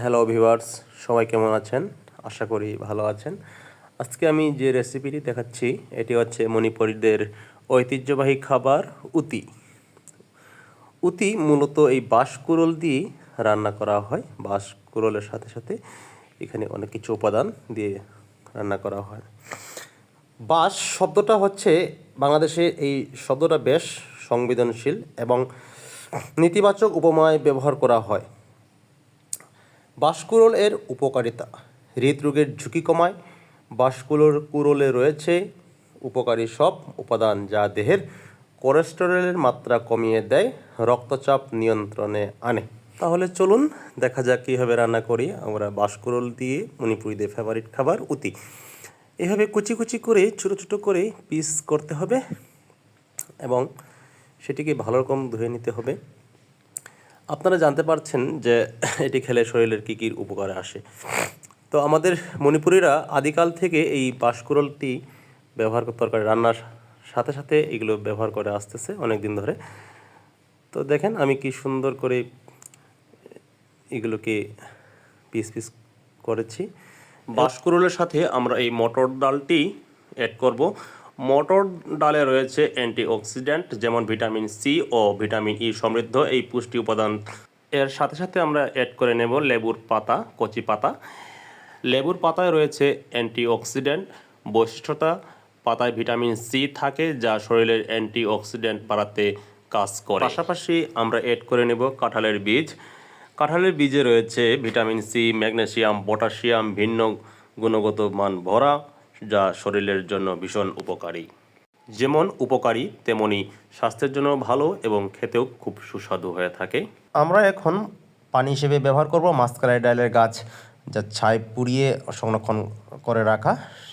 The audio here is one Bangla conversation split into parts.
হ্যালো ভিউয়ার্স, সবাই কেমন আছেন? আশা করি ভালো আছেন। আজকে আমি যে রেসিপিটি দেখাচ্ছি এটি হচ্ছে মণিপুরীদের ঐতিহ্যবাহী খাবার উতি। উতি মূলত এই বাঁশকুড়োল দিয়ে রান্না করা হয়। বাঁশকুড়োলের সাথে সাথে এখানে অনেক কিছু উপাদান দিয়ে রান্না করা হয়। বাঁশ শব্দটা হচ্ছে বাংলাদেশে এই শব্দটা বেশ সংবেদনশীল এবং নেতিবাচক উপমায় ব্যবহার করা হয়। বাঁশকুড়োল এর উপকারিতা: হৃদরোগের ঝুঁকি কমায়। বাঁশকুড়োলে রয়েছে উপকারী সব উপাদান যা দেহের কোলেস্টেরলের মাত্রা কমিয়ে দেয়, রক্তচাপ নিয়ন্ত্রণে আনে। তাহলে চলুন দেখা যাক কীভাবে রান্না করি আমরা বাঁশকুড়োল দিয়ে মণিপুরীদের ফেভারিট খাবার উতি। এভাবে কুচি কুচি করে ছোটো ছোটো করে পিস করতে হবে এবং সেটিকে ভালো রকম ধুয়ে নিতে হবে। আপনারা জানতে পারছেন যে এটি খেলে শরীরের কী কী উপকারে আসে। তো আমাদের মণিপুরীরা আদিকাল থেকে এই বাঁশকুড়োলটি ব্যবহার তরকারি রান্নার সাথে সাথে এগুলো ব্যবহার করে আসতেছে অনেক দিন ধরে। তো দেখেন আমি কি সুন্দর করে এগুলোকে পিস পিস করেছি। বাঁশকুড়োলের সাথে আমরা এই মটর ডালটি অ্যাড করব। মটর ডালে রয়েছে অ্যান্টিঅক্সিডেন্ট যেমন ভিটামিন সি ও ভিটামিন ই সমৃদ্ধ এই পুষ্টি উপাদান। এর সাথে সাথে আমরা অ্যাড করে নেব লেবুর পাতা, কচি পাতা। লেবুর পাতায় রয়েছে অ্যান্টিঅক্সিডেন্ট বৈশিষ্ট্যতা। পাতায় ভিটামিন সি থাকে যা শরীরের অ্যান্টিঅক্সিডেন্ট বাড়াতে কাজ করে। পাশাপাশি আমরা অ্যাড করে নেব কাঁঠালের বীজ। কাঁঠালের বীজে রয়েছে ভিটামিন সি, ম্যাগনেসিয়াম, পটাশিয়াম, ভিন্ন গুণগত মান ভরা যা শরীরের জন্য ভীষণ উপকারী। যেমন উপকারী তেমনি স্বাস্থ্যের জন্য ভালো এবং খেতেও খুব সুস্বাদু হয়ে থাকে। আমরা এখন পানি হিসেবে ব্যবহার করব মাসকলাই ডালের গাছ যা ছাই পুড়িয়ে সংরক্ষণ করে রাখা,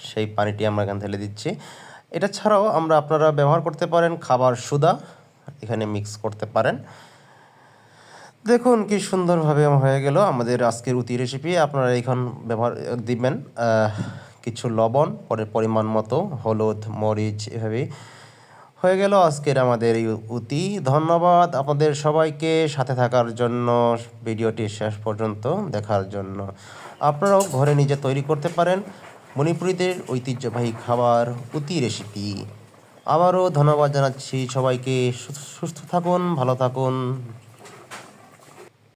সেই পানিটি আমরা এখানে ঢেলে দিচ্ছি। এটা ছাড়াও আপনারা ব্যবহার করতে পারেন খাবার সোডা, এখানে মিক্স করতে পারেন। দেখুন কি সুন্দরভাবে হয়ে গেল আমাদের আজকের উতি রেসিপি। আপনারা এখন ব্যবহার দিবেন কিছু লবণ, পরে পরিমাণ মতো হলুদ, মরিচ, এভাবেই হয়ে গেল আজকের আমাদের এই উতি। ধন্যবাদ আপনাদের সবাইকে সাথে থাকার জন্য, ভিডিওটি শেষ পর্যন্ত দেখার জন্য। আপনারাও ঘরে নিজে তৈরি করতে পারেন মণিপুরীদের ঐতিহ্যবাহী খাবার উতি রেসিপি। আবারও ধন্যবাদ জানাচ্ছি সবাইকে। সুস্থ থাকুন, ভালো থাকুন।